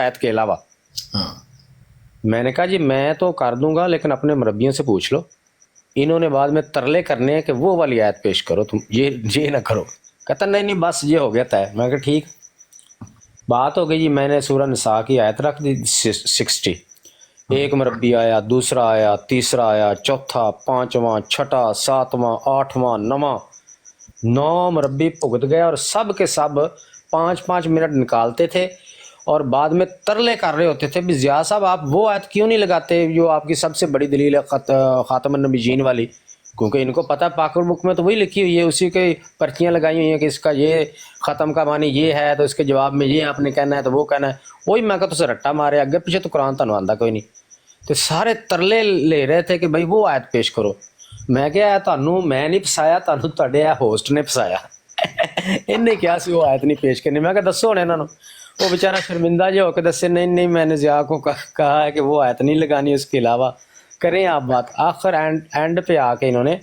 आयत के अलावा। हाँ मैंने कहा जी मैं तो कर दूंगा लेकिन अपने मुरब्बियों से पूछ लो। इन्होंने बाद में तरले करने हैं कि वो वाली आयत पेश करो, तुम ये ना करो। कहता नहीं नहीं बस ये हो गया तय। मैं कहा ठीक, बात हो गई जी। मैंने सूरह निसा की आयत रख दी 60। एक मुरब्बी आया, दूसरा आया, तीसरा आया, चौथा, पांचवा, छठा, सातवां, आठवां, नवा, 9 मुरब्बी भुगत गए और सब के सब 5-5 मिनट निकालते थे और बाद में तरले कर रहे होते थे भी ज़िया साहब आप वो आयत क्यों नहीं लगाते जो आपकी सबसे बड़ी दलील है ख़ातमुन नबीयीन वाली। क्योंकि इनको पता है पाकुर बुक में तो वही लिखी हुई है, उसी के पर्चियाँ लगाई हुई हैं कि इसका ये ख़त्म का मानी ये है तो इसके जवाब में ये आपने कहना है तो वो कहना है। वही मैं तो रट्टा मारे अगे पीछे तो कुरान तुहानू आंदा कोई नहीं। तो सारे तरले ले रहे थे कि भाई वो आयत पेश करो। मैं क्या तुहानू मैं नहीं फसाया, तुहानू तुहाडे होस्ट ने फसाया। इन्हें क्या सी वो आयत नहीं पेश करनी। मैं क्या दसो हुण इन्हां नू। वो बेचारा शर्मिंदा जो होकर दसे नहीं नहीं मैंने ज़िया को कहा है कि वो आयत नहीं लगानी, उसके अलावा करें आप बात। आखिर एंड पे आके इन्होंने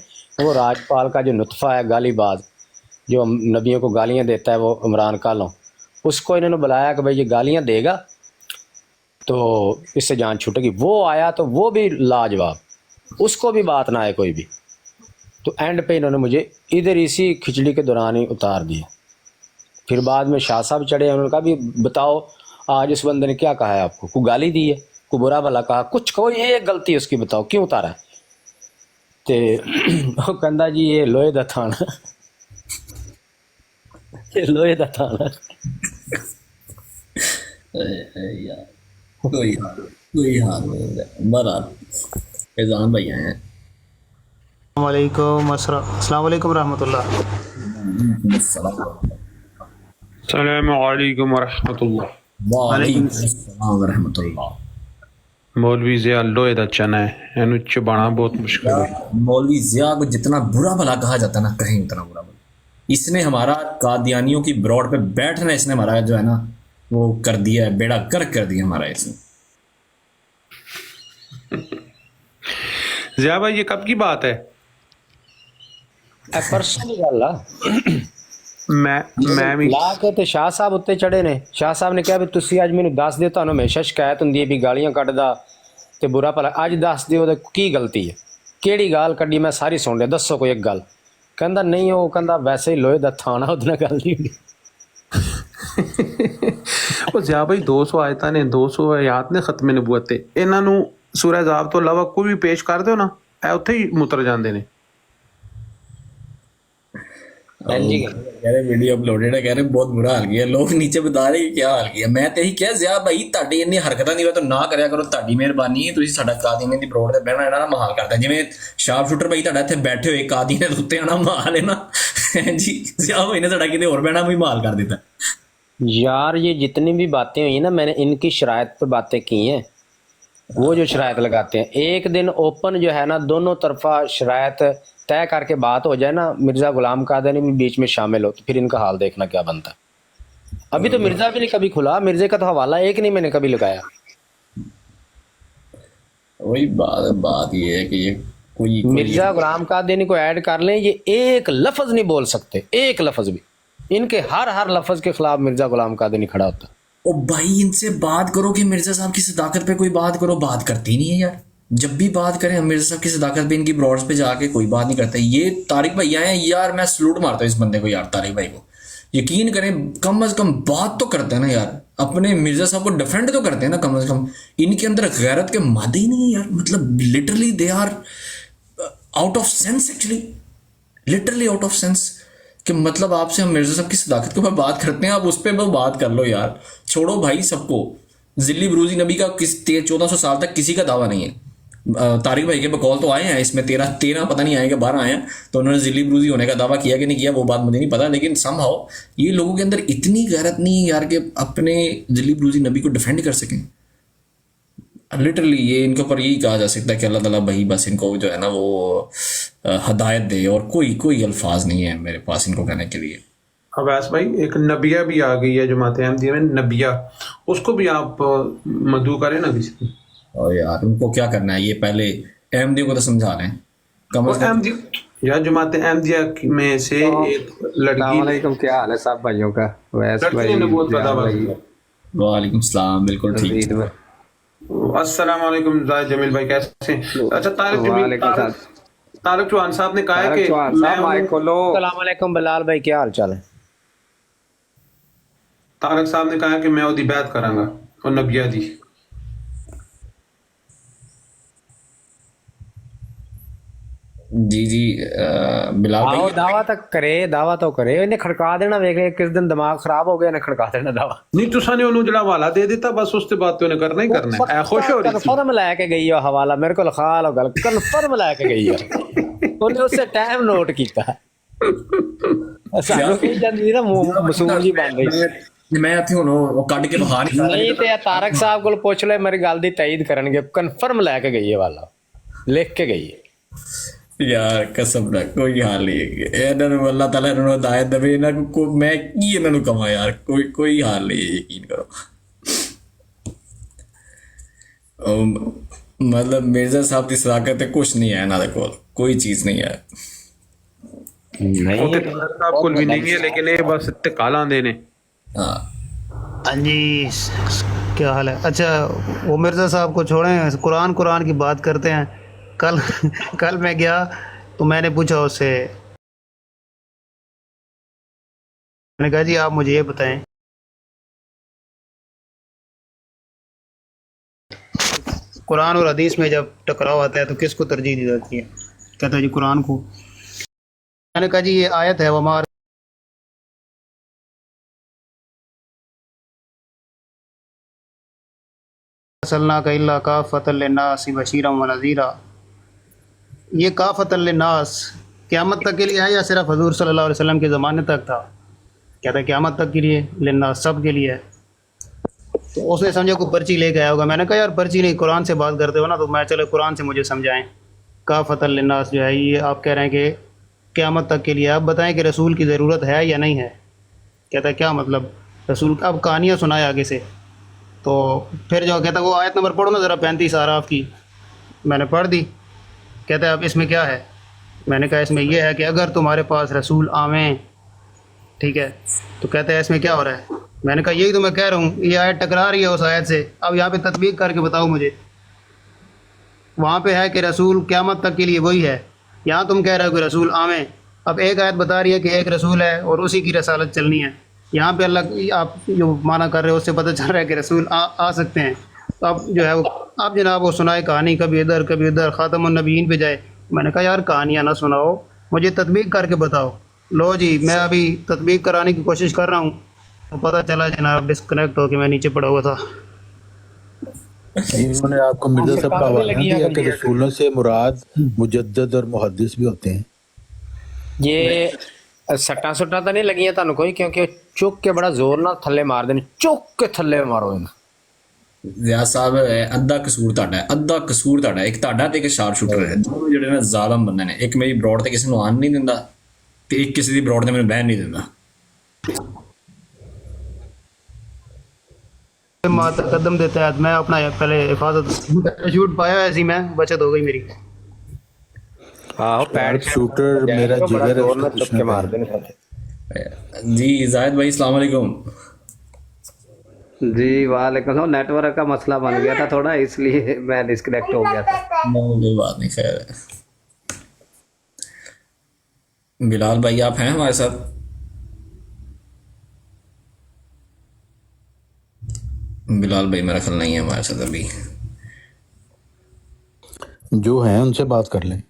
वो राजपाल का जो नुतफ़ा है गालीबाज जो नबियों को गालियाँ देता है वो इमरान कालों, उसको इन्होंने बुलाया कि भाई ये गालियाँ देगा तो इससे जान छूटेगी। वो आया तो वो भी लाजवाब, उसको भी बात ना आए कोई भी। तो एंड पे इन्होंने मुझे इधर इसी खिचड़ी के दौरान ही उतार दिया। फिर बाद में शाह साहब चढ़े, उन्होंने कहा भी बताओ आज इस बंदे ने क्या कहा है आपको, को गाली दी है, को बुरा भला कहा, कुछ कोई एक गलती है उसकी बताओ क्यों उतारा है। तो कहता जी ये लोहे दा थाना ये लोहे दा थाना। यार कोई हाल नहीं। बहरहाल फैजान भाई आए हैं। अस्सलाम वालेकुम रहमतुल्लाह। अस्सलामु अलैकुम वरहमतुल्लाह। वालेकुम अस्सलाम वरहमतुल्लाह। मौलवी ज़िया लोहे दा चना है, इन्हू चबाना बहुत मुश्किल है। मौलवी ज़िया को जितना बुरा भला कहा जाता है ना, कहीं उतना बुरा भला। इसने हमारा कादियानियों की ब्रॉड पे बैठना, इसने हमारा जो है ना वो कर दिया है, बेड़ा गर्क कर दिया हमारा इसने। ज़िया भाई ये कब की बात है? परसों की गल आ। मैं भी ला के ते शाह साहब उत्ते चढ़े ने। शाह साहब ने कहा भी तुसी अज मैनू दस दे, तुहानू हमेशा शिकायत हुंदी है भी गालियां कड्डदा ते बुरा भला, अज दस दिओ ते की गलती है, केड़ी गाल कड्डी मैं सारी सुन लिया, दसो कोई एक गल। कहंदा नहीं वो कहंदा वैसे ही लोहे दा थाना उहदे नाल गल नहीं हुंदी। ਉਹ ज़िया भाई 200 आयतां ने 200 आयात ने खत्मे नबूवत ते ਇਹਨਾਂ ਨੂੰ ਸੂਰਾ ਜ਼ਾਬ ਤੋਂ ਇਲਾਵਾ ਕੋਈ ਵੀ ਪੇਸ਼ ਕਰ ਦਿਓ ਨਾ ਇਹ ਉੱਥੇ ਹੀ ਮੁੱਤਰ ਜਾਂਦੇ ਨੇ। कह रहे वीडियो अपलोडेड है, कह रहे बहुत बुरा हाल किया। लोग नीचे बता रहे कि क्या हाल किया। मैं तो यही क्या ज़िया भाई ਤੁਹਾਡੀ ਇੰਨੀ ਹਰਕਤਾਂ ਦੀ तो ਨਾ ਕਰਿਆ ਕਰੋ, ਤੁਹਾਡੀ ਮਿਹਰਬਾਨੀ ਹੈ। ਤੁਸੀਂ ਸਾਡਾ ਕਾਦੀਨੇ ਦੀ ਬਰੋਡ ਤੇ ਬਹਿਣਾ ਇਹਨਾਂ ਦਾ ਮਹਾਲ ਕਰਦਾ, ਜਿਵੇਂ ਸ਼ਾਰਪ ਸ਼ੂਟਰ ਭਾਈ ਤੁਹਾਡਾ ਇੱਥੇ ਬੈਠੇ ਹੋਏ ਕਾਦੀਨੇ ਦੇ ਉੱਤੇ ਆਣਾ ਮਹਾਲ ਹੈ ਨਾ जी। ज़िया भाई ने ਤੁਹਾਡਾ ਕਿਤੇ ਹੋਰ ਬਹਿਣਾ ਵੀ ਮਹਾਲ कर देता। यार ये जितनी भी बातें हुई ना मैंने इनकी शराइत पर बातें की हैं। वो जो शराइत लगाते हैं एक दिन ओपन जो है ना दोनों तरफा शराइत तय करके बात हो जाए ना, मिर्ज़ा गुलाम कादरी भी बीच में शामिल हो तो फिर इनका हाल देखना क्या बनता है। अभी तो मिर्ज़ा भी नहीं कभी खुला, मिर्ज़े का तो हवाला एक नहीं मैंने कभी लगाया। वही बात ये है कि ये कोई मिर्ज़ा गुलाम कादरी को ऐड कर लें, ये एक लफ्ज़ नहीं बोल सकते, एक लफ्ज़ भी। इनके हर लफ्ज़ के खिलाफ मिर्ज़ा गुलाम कादरी खड़ा होता। ओ भाई इनसे बात करो कि मिर्ज़ा साहब की सदाकत पे कोई बात करो, बात करती नहीं है यार। जब भी बात करें हम मिर्ज़ा साहब की सदाकत पे इनकी ब्रॉड्स पे जाके कोई बात नहीं करते। ये तारिक भाई आए हैं यार, मैं सलूट मारता हूँ इस बंदे को यार, तारिक भाई को। यकीन करें कम अज़ कम बात तो करते हैं ना यार, अपने मिर्ज़ा साहब को डिफेंड तो करते हैं ना कम अज़ कम। इनके अंदर गैरत के मादे ही नहीं है यार, मतलब literally they are out of sense, actually literally out of sense. कि मतलब आपसे हम मिर्ज़ा साहब की सदाकत के ऊपर बात करते हैं, आप उस पर बात कर लो यार, छोड़ो भाई सबको। ज़िल्ली बरूज़ी नबी का 1400 साल तक किसी का दावा नहीं है। तारिक भाई के बकौल तो आए हैं इसमें 13 पता नहीं आए कि 12 आए हैं, तो उन्होंने ज़िल्ली बरूज़ी होने का दावा किया कि नहीं किया वो बात मुझे नहीं पता, लेकिन समहाउ ये लोगों के अंदर इतनी गैरत नहीं है यार कि अपने ज़िल्ली बरूज़ी नबी को डिफेंड कर सकें। लिटरली ये इनके ऊपर यही कहा जा सकता है कि अल्लाह ताला भाई बस इनको जो है ना वो हदायत दे, और कोई अल्फाज नहीं है मेरे पास इनको कहने के लिए। अवैस भाई एक नबिया भी आ गई है जमात अहमदिया में, नबिया, उसको भी आप मदू करें ना किसी। और यार उनको क्या करना है, ये पहले अहमदियों को तो समझा रहे हैं कम से कम। यार जमात अहमदिया में से एक लड़की, क्या हाल है सब भाइयों का। वैस भाई वालेकुम सलाम, बिल्कुल ठीक। अस्सलाम वालेकुम जाहिद जमील भाई, कैसे हैं? अच्छा, तारिक चौहान साहब ने कहा है कि अस्सलाम वालेकुम बिलाल भाई, क्या हाल चाल है? तारिक साहब ने कहा है कि मैं ओदी बैत करांगा और नबिया दी। जी जी बिलाल आओ भाई, दावा तक करे, दावा तो करे, इन्हें खड़का देना, वेखे किस दिन दिमाग खराब हो गया, इन्हें खड़का देना दावा। नहीं, तुसा ने उन्होंने जड़ा हवाला दे दिता, बस उसके बाद तो उन्हें करना ही करना है। ऐ खुश हो रही थी। कन्फर्म लेके गई है हवाला, मेरे को लिखा लो गल, कन्फर्म लेके गई है। उन्हें उससे टाइम नोट किया। ਸਾਨੂੰ ਕਹੀ ਜਾਂਦੀ ਨਾ ਮਸੂਮ ਜੀ ਬਣ ਰਹੀ। ਮੈਂ ਇੱਥੇ ਹੁਣ ਉਹ ਕੱਢ ਕੇ ਬਾਹਰ ਨਹੀਂ ਤੇ ਤਾਰਕ ਸਾਹਿਬ ਕੋਲ ਪੁੱਛ ਲੈ, ਮੇਰੀ ਗੱਲ ਦੀ ਤਾਇਦ ਕਰਨਗੇ, ਕਨਫਰਮ ਲੈ ਕੇ ਗਈ ਹੈ ਵਾਲਾ, ਲਿਖ ਕੇ ਗਈ ਹੈ। ਯਾਰ ਕਸਮ ਦਾ ਕੋਈ ਹਾਲ ਨਹੀਂ ਹੈ ਇਹਨਾਂ ਨੂੰ, ਅੱਲਾਹ ਤਾਲਾ ਇਹਨਾਂ ਨੂੰ ਹਦਾਇਤ ਦੇਵੇ। ਇਹਨਾਂ ਨੂੰ ਮੈਂ ਕੀ ਇਹਨਾਂ ਨੂੰ ਕਹਾਂ ਯਾਰ, ਕੋਈ ਹਾਲ ਨਹੀਂ ਹੈ, ਯਕੀਨ ਕਰੋ। मतलब मिर्जा साहब की सदाकत कुछ नहीं है इन्होंने कोल, कोई चीज नहीं है। नहीं साहब कोल भी नहीं है, लेकिन ये बस इत्ते काला देने। हाँ हाँ जी, क्या हाल है? अच्छा, वो मिर्ज़ा साहब को छोड़ें, कुरान की बात करते हैं। कल मैं गया तो मैंने पूछा उससे, मैंने कहा जी आप मुझे ये बताएं, कुरान और हदीस में जब टकराव आता है तो किसको तरजीह दी जाती है? कहता है जी कुरान को। मैंने कहा जी ये आयत है वमार सल्लल्लाहु का इल्ला काफ़तल लिन्नास बशीरन व नज़ीरा। ये काफ़तल लिन्नास क़यामत तक के लिए है या सिर्फ हजूर सल्लल्लाहु अलैहि वसल्लम के ज़माने तक था? कहता है क़यामत तक के लिए, लिन्नास सब के लिए है। तो उसने समझा कोई पर्ची लेके आया होगा। मैंने कहा यार पर्ची नहीं, कुरान से बात करते हो ना, तो मैं चलो कुरान से मुझे समझाएं। काफ़तल लिन्नास जो है ये आप कह रहे हैं कि क़यामत तक के लिए, आप बताएं कि रसूल की ज़रूरत है या नहीं है। कहता है क्या मतलब रसूल? अब कहानियाँ सुनाए आगे से। तो फिर जो कहता है वो आयत नंबर पढ़ो ना ज़रा, 35 आराफ की। मैंने पढ़ दी। कहता है अब इसमें क्या है? मैंने कहा इसमें यह है कि अगर तुम्हारे पास रसूल आवें, ठीक है, तो कहता है इसमें क्या हो रहा है? मैंने कहा यही तो मैं कह रहा हूँ, ये आयत टकरा रही है उस आयत से। अब यहाँ पे तत्बीक करके बताओ मुझे। वहाँ पे है कि रसूल क़यामत तक के लिए वही है, यहाँ तुम कह रहे हो कि रसूल आवें। अब एक आयत बता रही है कि एक रसूल है और उसी की रसालत चलनी है। यहाँ पे अल्लाह आप जो माना कर रहे हो उससे पता चल रहा है कि रसूल आ सकते हैं। तो अब जो है वो आप जनाब वो सुनाए कहानी, कभी इधर कभी उधर, ख़ातमुन नबीयीन पे जाए। मैंने कहा यार कहानियाँ ना सुनाओ, मुझे तत्बीक करके बताओ। लो जी, मैं अभी तत्बीक कराने की कोशिश कर रहा हूँ, तो पता चला जनाब डिस्कनेक्ट हो के मैं नीचे पड़ा हुआ था। इन्होंने आपको मिर्जा साहब का हवाला दिया कि रसूलों से मुराद मुजद्दद और मुहद्दिस भी होते हैं। ये सट्टा सुट्टा तो नहीं लगियां ਤੁਹਾਨੂੰ ਕੋਈ? ਕਿਉਂਕਿ ਚੁੱਕ ਕੇ ਬੜਾ ਜ਼ੋਰ ਨਾਲ ਥੱਲੇ ਮਾਰਦੇ ਨੇ, ਚੁੱਕ ਕੇ ਥੱਲੇ ਮਾਰੋ ਇਹਨਾਂ। ਜ਼ਿਆ ਸਾਹਿਬ ਅੱਧਾ ਕਸੂਰ ਤੁਹਾਡਾ ਹੈ, ਅੱਧਾ ਕਸੂਰ ਤੁਹਾਡਾ। ਇੱਕ ਤੁਹਾਡਾ ਤੇ ਇੱਕ ਸ਼ਾਰਪ ਸ਼ੂਟਰ ਹੈ, ਦੋਨੋਂ ਜਿਹੜੇ ਨੇ ਜ਼ਾਲਮ ਬੰਦੇ ਨੇ। ਇੱਕ ਮੇਰੀ ਬਰੋਡ ਤੇ ਕਿਸੇ ਨੂੰ ਆਣ ਨਹੀਂ ਦਿੰਦਾ, ਤੇ ਇੱਕ ਕਿਸੇ ਦੀ ਬਰੋਡ ਤੇ ਮੈਨੂੰ ਬਹਿਣ ਨਹੀਂ ਦਿੰਦਾ। कदम देता है मैं अपना पहले हिफाजत शूट पाया, ऐसी मैं बचत हो गई मेरी। ਆਹੋ ਪੈਰ शूटर मेरा जिगर है, उसको कुछ ਕੇ नहीं ਮਾਰਦੇ ਨੇ ਥੱਲੇ। जी जाहिद भाई अस्सलाम वालेकुम। जी वालेकुम सलाम। नेटवर्क का मसला बन गया था थोड़ा, इसलिए मैं डिस्कनेक्ट हो गया था। कोई बात नहीं, खैर है। बिलाल भाई आप हैं हमारे साथ? बिलाल भाई मेरा ख्याल नहीं है हमारे साथ अभी। जो है उनसे बात कर लें।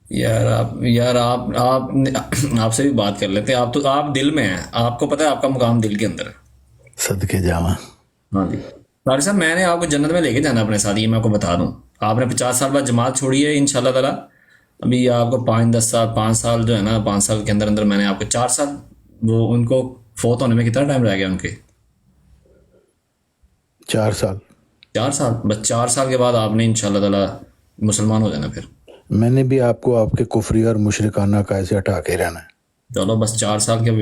यार आप आपसे भी बात कर लेते हैं। आप दिल में हैं, आपको पता है आपका मुकाम दिल के अंदर है। सदके जावा। हाँ जी तारिक साहब, मैंने आपको जन्नत में लेके जाना अपने साथ, ये मैं आपको बता दूं। आपने 50 साल बाद जमात छोड़ी है इंशाल्लाह ताला। अभी आपको 5-10 साल, 5 साल जो है ना, 5 साल के अंदर अंदर मैंने आपको 4 साल, वो उनको फोत होने में कितना टाइम रह गया उनके? 4 साल। 4 साल, बस 4 साल के बाद आपने इंशाल्लाह ताला मुसलमान हो जाना। फिर मैंने भी आपको आपके कुफरी और मुशरिकाना कायदे से हटा के रहना है। चलो बस 4 साल का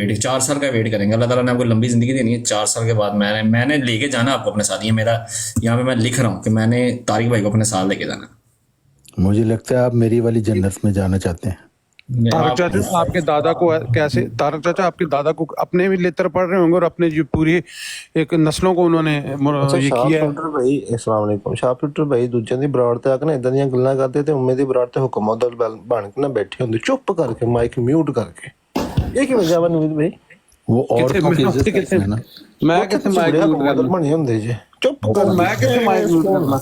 वेट करेंगे। अल्लाह ताला ने आपको लंबी जिंदगी देनी है। 4 साल के बाद मैंने लेके जाना आपको अपने साथ। ये मेरा यहाँ पे मैं लिख रहा हूँ कि मैंने तारिक भाई को अपने साथ लेके जाना। मुझे लगता है आप मेरी वाली जन्नत में जाना चाहते हैं। तारक चाचा आपके दादा को कैसे, तारक चाचा आपके दादा को अपने भी लेतर पढ़ रहे होंगे और अपने जो पूरी एक नस्लों को उन्होंने ਅੱਛਾ ये ਸ਼ਾਹ किया है। ਸ਼ੂਟਰ ਭਾਈ ਅਸਲਾਮ ਵਾਲੇਕੁਮ। ਸ਼ਾਹ ਸ਼ੂਟਰ ਭਾਈ ਦੂਜਿਆਂ ਦੀ ਬਰਾੜ ਤੇ ਆ ਕੇ ਨਾ ਇਦਾਂ ਦੀਆਂ ਗੱਲਾਂ ਕਰਦੇ ਤੇ ਉਮੇ ਦੀ ਬਰਾੜ ਤੇ ਹੁਕਮਤ ਬਣ ਕੇ ਨਾ ਬੈਠੇ ਹੁੰਦੇ ਚੁੱਪ ਕਰਕੇ ਮਾਈਕ ਮਿਊਟ ਕਰਕੇ। ਇਹ ਕਿਵੇਂ ਜਾਵਾ ਨਵੀਦ ਭਾਈ? वो औरतों की इज्जत करते हैं ना। मैं कितने माइक म्यूट ਹੁਕਮਤ करना, ਬਣੇ ਹੁੰਦੇ ਜੇ ਚੁੱਪ ਕਰ। मैं कितने माइक म्यूट करना।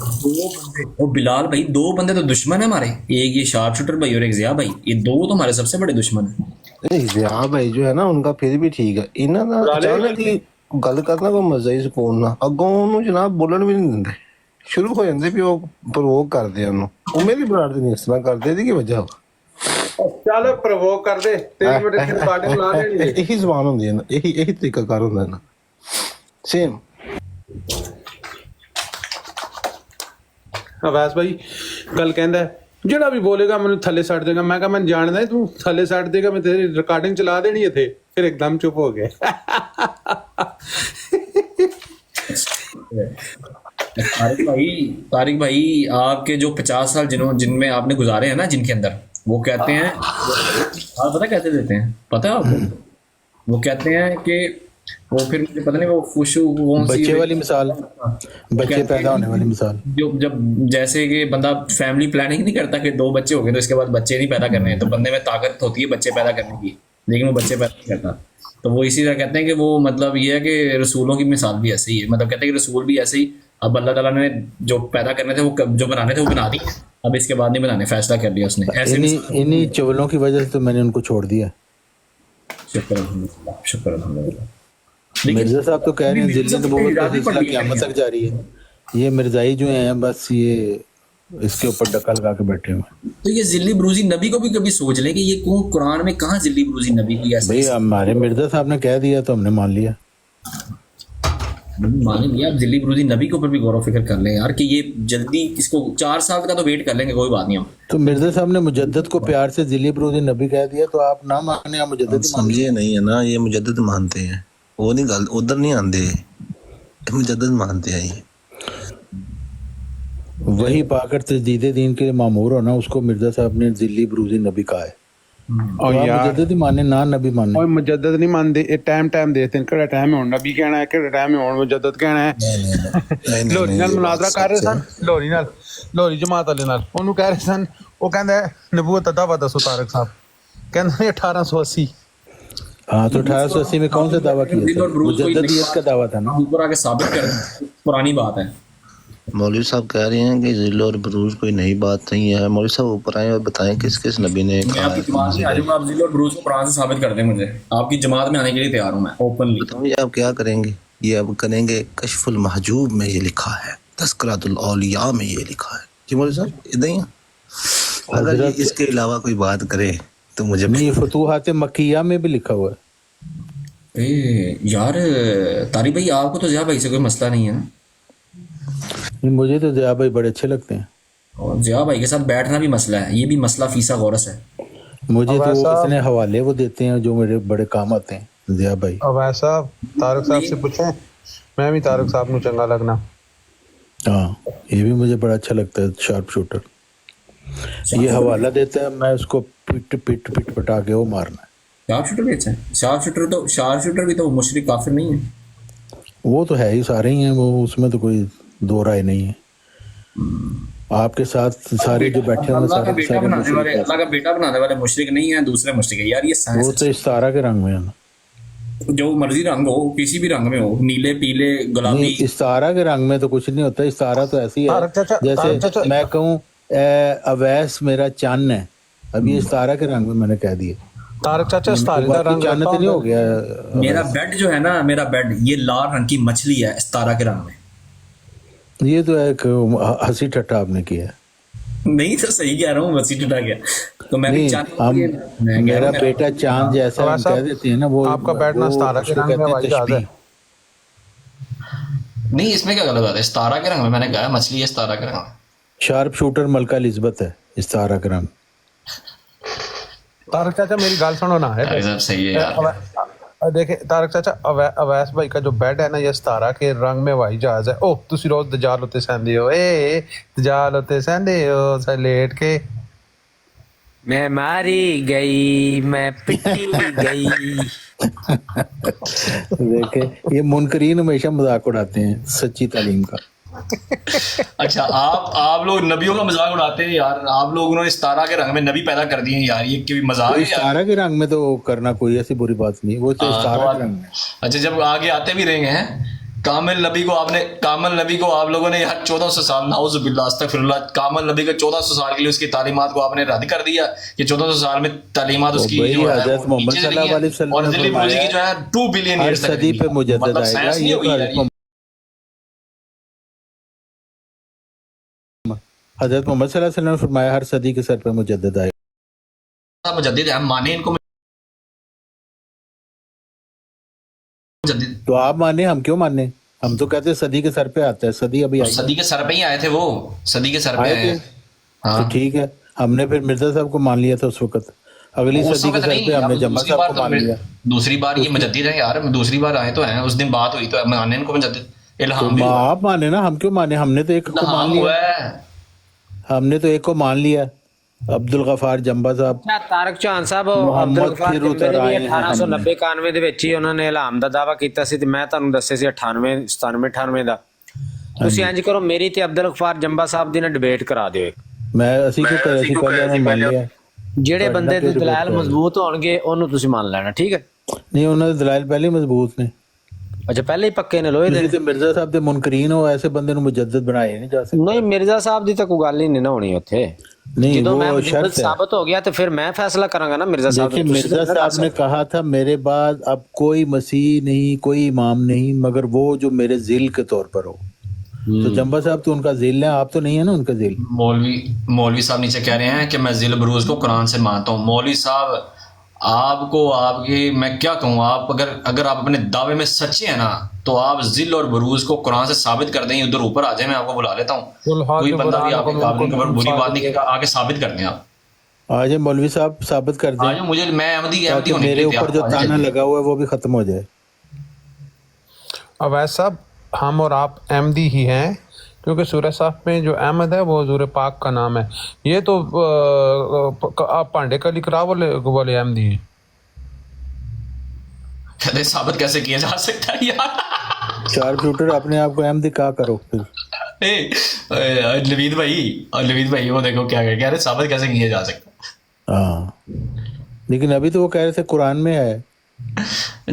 वो बिलाल भाई, दो बंदे तो दुश्मन है हमारे, एक ये शार्प शूटर भाई और एक जिया भाई, ये दो तो हमारे सबसे बड़े दुश्मन है। नहीं जिया भाई जो है ना उनका फिर भी ठीक है, इन्हों का अचानक ही गल करना कोई मजा ही सुकून ना, अगों ਉਹਨੂੰ ਜਨਾਬ ਬੋਲਣ ਵੀ ਨਹੀਂ ਦਿੰਦੇ, ਸ਼ੁਰੂ ਹੋ ਜਾਂਦੇ ਵੀ ਉਹ ਪ੍ਰਵੋਕ ਕਰਦੇ ਉਹਨੂੰ। ਉਹ ਮੇਰੀ ਬਰਾੜ ਦੇ ਨਹੀਂ ਇਸ ਤਰ੍ਹਾਂ ਕਰਦੇ, ਇਹਦੀ ਕੀ ਵਜ੍ਹਾ ਵਾ? चल प्रवोक कर दे 3 मिनट की रिकॉर्डिंग ला देंगे। ਇਹੀ ਜ਼ਬਾਨ ਹੁੰਦੀ ਹੈ ਨਾ, ਇਹੀ ਤਰੀਕਾ ਕਾਰ ਹੁੰਦਾ ਨਾ, ਸੇਮ। ਅਵੈਸ ਭਾਈ ਗੱਲ ਕਹਿੰਦਾ ਜਿਹੜਾ ਵੀ ਬੋਲੇਗਾ ਮੈਨੂੰ ਥੱਲੇ ਸੱਟ ਦੇਗਾ। ਮੈਂ ਕਿਹਾ ਮੈਂ ਜਾਣਦਾ ਤੂੰ ਥੱਲੇ ਸੱਟ ਦੇਗਾ, ਮੈਂ ਤੇਰੀ ਰਿਕਾਰਡਿੰਗ ਚਲਾ ਦੇਣੀ ਇੱਥੇ। ਫਿਰ ਇੱਕਦਮ ਚੁੱਪ ਹੋ ਗਏ। तारिक भाई आपके जो 50 साल जिनमें आपने गुजारे हैं ना, जिनके अंदर, वो कहते हैं, आप पता कैसे देते हैं, पता है आपको? वो कहते हैं कि वो फिर मुझे पता नहीं वो खुशू कौन सी बच्चे वाली मिसाल, बच्चे पैदा होने वाली मिसाल। जो जब जैसे कि बंदा फैमिली प्लानिंग नहीं करता कि 2 बच्चे हो गए तो इसके बाद बच्चे नहीं पैदा करने हैं, तो बंदे में ताकत होती है बच्चे पैदा करने की, लेकिन वो बच्चे पैदा नहीं करता। तो वो इसी तरह कहते हैं कि वो मतलब ये है कि रसूलों की मिसाल भी ऐसे ही है, मतलब कहते हैं कि रसूल भी ऐसे ही, अब अल्लाह ताला ने जो पैदा करने थे वो जो बनाने थे वो बना दिए, अब इसके बाद नहीं बनाने, फैसला कर लिया उसने। ऐसे इन्हीं चवलों की वजह से तो मैंने उनको छोड़ दिया। शुक्र अल्हम्दुलिल्लाह, शुक्र अल्हम्दुलिल्लाह। मिर्जा साहब तो कह रहे हैं जिल्दी नबूवत का सिलसिला क़यामत तक जारी है। ये मिर्जाई जो हैं बस ये इसके ऊपर डका लगा के बैठे हुए हैं। तो ये जिल्ली बरूजी नबी को भी कभी सोच लें कि ये कौन कुरान में कहाँ जिल्ली बरूजी नबी की ऐसे भाई हमारे मिर्जा साहब ने कह दिया तो हमने मान लिया। मान लिया। आप जिल्ली बरूजी नबी के ऊपर भी गौर फिक्र कर लें यार कि ये जल्दी इसको 4 साल का तो वेट कर लेंगे, कोई बात नहीं हो। तो मिर्जा साहब ने मुजद्दद को प्यार से जिल्ली बरूजी नबी कह दिया तो आप ना माने, आप मुजद्दद ही मान समझे नहीं है ना, ये मुजद्दद मानते हैं, वो नहीं गल उधर नहीं आते, मुजद्दद मानते हैं ये। वही पाकर तजदीद दीन के लिए मामूर होना, उसको मिर्जा साहब ने जिल्ली बरूजी नबी कहा है। और तो आप यार मुजद्दद ही माने ना नबी माने। और मुजद्दद नहीं मानते, ये टाइम देते हैं, किहड़ा टाइम है हुण नबी कहना है, किहड़ा टाइम है हुण मुजद्दद कहना है। लोहरी नाल मुनाजरा कर रहे सन, लोहरी जमात वाले नाल ਉਹਨੂੰ ਕਹਿ ਰਹੇ ਸਨ, ਉਹ ਕਹਿੰਦਾ नबूवत ਦਾ दावा दसो तारक साहब, ਕਹਿੰਦਾ 1880। हाँ तो 1880 में कौन सा दावा किया था? मुजद्ददियत का दावा था ना। ऊपर आके साबित कर, पुरानी बात है। मौलवी साहब कह रहे हैं कि जिल और बरूज कोई नई बात नहीं है। मौलवी साहब ऊपर आए और बताएं किस किस नबी ने मैं आपकी जमात में आ जाऊंगा, आप जिल और बरूज को कुरान से साबित कर दें मुझे, आपकी जमात में आने के लिए तैयार हूँ मैं ओपनली। बताइए आप क्या करेंगे? ये अब करेंगे कशफुल महजूब में ये लिखा है, तस्करातुल औलिया में ये लिखा है। जी मौलवी साहब इधर ही हैं? अगर ये इसके अलावा कोई बात करे तो मुझे नहीं, फतूहात मक्किया में भी लिखा हुआ है। यार तारिक भाई आपको तो जिया भाई से कोई मसला नहीं है ना, मुझे तो जिया भाई बड़े अच्छे लगते हैं, और जिया भाई के साथ बैठना भी मसला है, ये भी मसला फीसा गौरस है। मुझे तो इतने हवाले वो देते हैं जो मेरे बड़े काम आते हैं जिया भाई। अवैस साहब तारक साहब से पूछें, मैं भी तारक साहब ਨੂੰ ਚੰਗਾ लगना। हाँ ये भी मुझे बड़ा अच्छा लगता है, शार्प शूटर। ये हवाला देता है, मैं उसको पिट पिट पिट पटा के वो मारना है। शार्प शूटर भी अच्छा है, शार्प शूटर भी तो मुशरिक काफिर नहीं है। वो तो है ही, सारे ही हैं वो, उसमें तो कोई दो राय नहीं है। आपके साथ सारे जो बैठे हैं अल्लाह का सारे बेटा सारे बनाने मुशरिक वाले, हैं। अल्लाह का बेटा बनाने वाले मुशरिक नहीं है, दूसरे मुशरिक है यार, ये वो साइंस तो इस तारा के रंग में है ना। जो मर्जी रंग हो, किसी भी रंग में हो, नीले पीले गुलाबी। नहीं, इस तारा के रंग में तो कुछ नहीं होता, इस तारा तो ऐसी है तारक चाचा जैसे मैं कहूँ अवैस मेरा चांद है, अब ये इस तारा के रंग में मैंने कह दिया। तारक चाचा स्तारे का रंग चांद तो नहीं हो गया। मेरा बेड जो है ना, मेरा बेड ये लाल रंग की मछली है सितारा के रंग में। ये तो एक हंसी ठट्ठा आपने किया है। नहीं तो सही कह रहा हूँ, मछली टूटा गया तो मैं भी नहीं, चांद हम मैं कह रहा मेरा हूँ, बेटा चांद जैसा हम कह देते हैं ना, वो आपका बैठना वो सितारा के उसको रंग में कहते हैं हवाई जहाज है। तशबीह। नहीं इसमें क्या गलत बात है, सितारा के रंग में मैंने कहा मछली है सितारा के रंग में। शार्प शूटर मलका एलिजबेथ है इस तारा का रंग। तारक चाचा मेरी गल सुनो ना है, सब सही है यार। देखे तारक चाचा अवैस भाई का जो बेड है ना, ये सितारा के रंग में हवाई जहाज है। ओ तुसी रोज दजाल होते सहंदे हो, ए दजाल होते सहंदे हो लेट के। मैं मारी गई, मैं पिटी गई। देखे, ये मुनकरीन हमेशा मजाक उड़ाते हैं सच्ची तालीम का। अच्छा, आप लोग नबियों का मजाक उड़ाते हैं यार। आप लोग उन्होंने सितारा के रंग में नबी पैदा कर दिए यार, ये कोई मजाक कोई है यार? इस्तारा के रंग में तो करना कोई ऐसी बुरी बात नहीं, वो तो इस्तारा के रंग में। अच्छा, जब आगे आते भी रहेंगे हैं, कामिल नबी को आप लोगों ने यार 1400 साल, नाउजुबिल्लाह अस्तगफिरुल्लाह, कामिल नबी के 1400 साल के लिए उसकी तालीमात को आपने रद्द कर दिया कि 1400 साल में तालीमात उसकी भाई जो है हज़रत वो मोहम्मद नीचे चली सल्लल्लाहु हैं। अलैहि वसल्लम और ने दिल्ली फरमाया की जो है 2 बिलियन हर ईयर्स तक सदी पे मुजद्दिद मतलब आएगा। साइंस नहीं ये हुई तो यार ये। हज़रत मोहम्मद सल्लल्लाहु अलैहि वसल्लम ने फरमाया हर सदी के सर पे मुजद्दिद आएगा। मुजद्दिद है, हम माने इनको मुजद्दिद। तो आप माने, हम क्यों माने? हम तो कहते हैं सदी के सर पे आता है, सदी अभी आई सदी के सर पे ही आए थे वो, सदी के सर पे आए आए थे। हैं। हाँ, तो ठीक है, हमने फिर मिर्जा साहब को मान लिया था उस वक्त। अगली उस सदी के वक्त सर नहीं, पे हमने अब जम्मा दूसरी साहब बार को तो मान लिया। दूसरी बार ये मुजद्दिद है यार, दूसरी बार आए तो हैं, उस दिन बात हुई तो माने इनको मुजद्दिद, तो इल्हाम भी हुआ। आप माने ना, हम क्यों माने? हमने तो एक को मान इल्हाम हुआ लिया, है। हमने तो एक को मान लिया, अब्दुल गफार जंबा साहब। अच्छा, ਤਾਰਕ ਚੌਹਾਨ ਸਾਹਿਬ ਅਬਦੁਲ ਮੁਹੰਮਦ ਗਫਾਰ ਫਿਰ ਜੰਬੇ ਉਤਰ ਨੇ ਵੀ ਆਏ हैं 1890 91 ਦੇ ਵਿੱਚ ਹੀ ਉਹਨਾਂ ਨੇ ਇਲਹਾਮ ਦਾ ਦਾਵਾ ਕੀਤਾ ਸੀ ਤੇ ਮੈਂ ਤੁਹਾਨੂੰ ਦੱਸਿਆ ਸੀ 98 97 98 ਦਾ। ਤੁਸੀਂ ਇੰਜ ਕਰੋ, ਮੇਰੀ ਤੇ ਅਬਦੁਲ ਗਫਾਰ ਜੰਬਾ ਸਾਹਿਬ ਦੀ ਨਾ ਡਿਬੇਟ ਕਰਾ ਦਿਓ। मैं ਅਸੀਂ ਕਿਉਂ ਕਰਿਆ ਸੀ, ਪਹਿਲੇ ਉਹਨੇ ਮੰਨ ਲਿਆ। ਜਿਹੜੇ ਤੁਹਾਡੇ ਬੰਦੇ ਨਾਲ ਦੇ ਕਿਉਂ ਦਲਾਲ debate ਮਜ਼ਬੂਤ ਹੋਣਗੇ ਉਹਨੂੰ ਤੁਸੀਂ ਮੰਨ ਲੈਣਾ, ਠੀਕ ਹੈ? ਨਹੀਂ, ਉਹਨਾਂ ਦੇ ਦਲਾਇਲ ਪਹਿਲੇ ਹੀ ਮਜ਼ਬੂਤ ਨੇ। ਅੱਛਾ, ਪਹਿਲੇ ਹੀ ਪੱਕੇ ਨੇ ਲੋਹੇ ਦੇ। ਤੁਸੀਂ ਤੇ ਮਿਰਜ਼ਾ ਸਾਹਿਬ ਦੇ ਮੁਨਕਰੀਨ ਹੋ, ਐਸੇ ਬੰਦੇ ਨੂੰ ਮੁਜੱਦਦ ਬਣਾਇਆ ਨਹੀਂ ਜਾ ਸਕਦਾ। ਨਹੀਂ, ਮਿਰਜ਼ਾ ਸਾਹਿਬ ਦੀ ਤਾਂ ਕੋਈ ਗੱਲ ਹੀ ਨਹੀਂ ਨਾ ਹੋਣੀ ਉੱਥੇ। नहीं, ਜਦੋਂ ਮੈਂ वो ਮੁਜੱਦਦ शर्त है। ਸਾਬਤ ਹੋ ਗਿਆ ਤੇ ਫਿਰ ਮੈਂ ਫੈਸਲਾ ਕਰਾਂਗਾ ਨਾ ਮਿਰਜ਼ਾ ਸਾਹਿਬ देखिए, मिर्जा साहब ने कहा था मेरे बाद अब कोई मसीह नहीं, कोई इमाम नहीं, मगर वो जो मेरे जिल के तौर पर हो। तो जंबा साहब तो उनका जिल है, आप तो नहीं है ना उनका जिल। मौलवी साहब नीचे कह रहे हैं कि मैं जिल बरूज को कुरान से मानता हूँ। मौलवी साहब, आपको आपके मैं क्या कहूँ, आप अगर आप अपने दावे में सच्चे हैं ना तो आप जिल और बरूज को कुरान से साबित कर दें। उधर ऊपर आ जाए, मैं आपको बुला लेता हूँ। कोई बंदा भी आपके काबिल के ऊपर बुरी बात नहीं कहेगा, आके साबित कर दें आप। आज मौलवी साहब साबित कर दें, आज मुझे मैं अहमदी ताकि होने के मेरे लिए ऊपर जो ताना लगा हुआ है वो भी खत्म हो जाए। अवैध साहब, हम और आप अहमदी ही हैं, क्योंकि सूरह साफ में जो अहमद है वो हजूर पाक का नाम है। ये तो आप पांडे का लिखरा वाले अहमदी हैं। कहते साबित कैसे किया जा सकता है यार? चार फ्यूटर अपने आप को अहमदी कहा करो फिर। नवीद भाई वो देखो क्या कह रहे, साबित कैसे किया जा सकता? हाँ, लेकिन अभी तो वो कह रहे थे कुरान में है।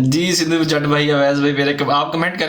जी सिद्धू जट भाई, अवैस भाई, मेरे आप कमेंट करें।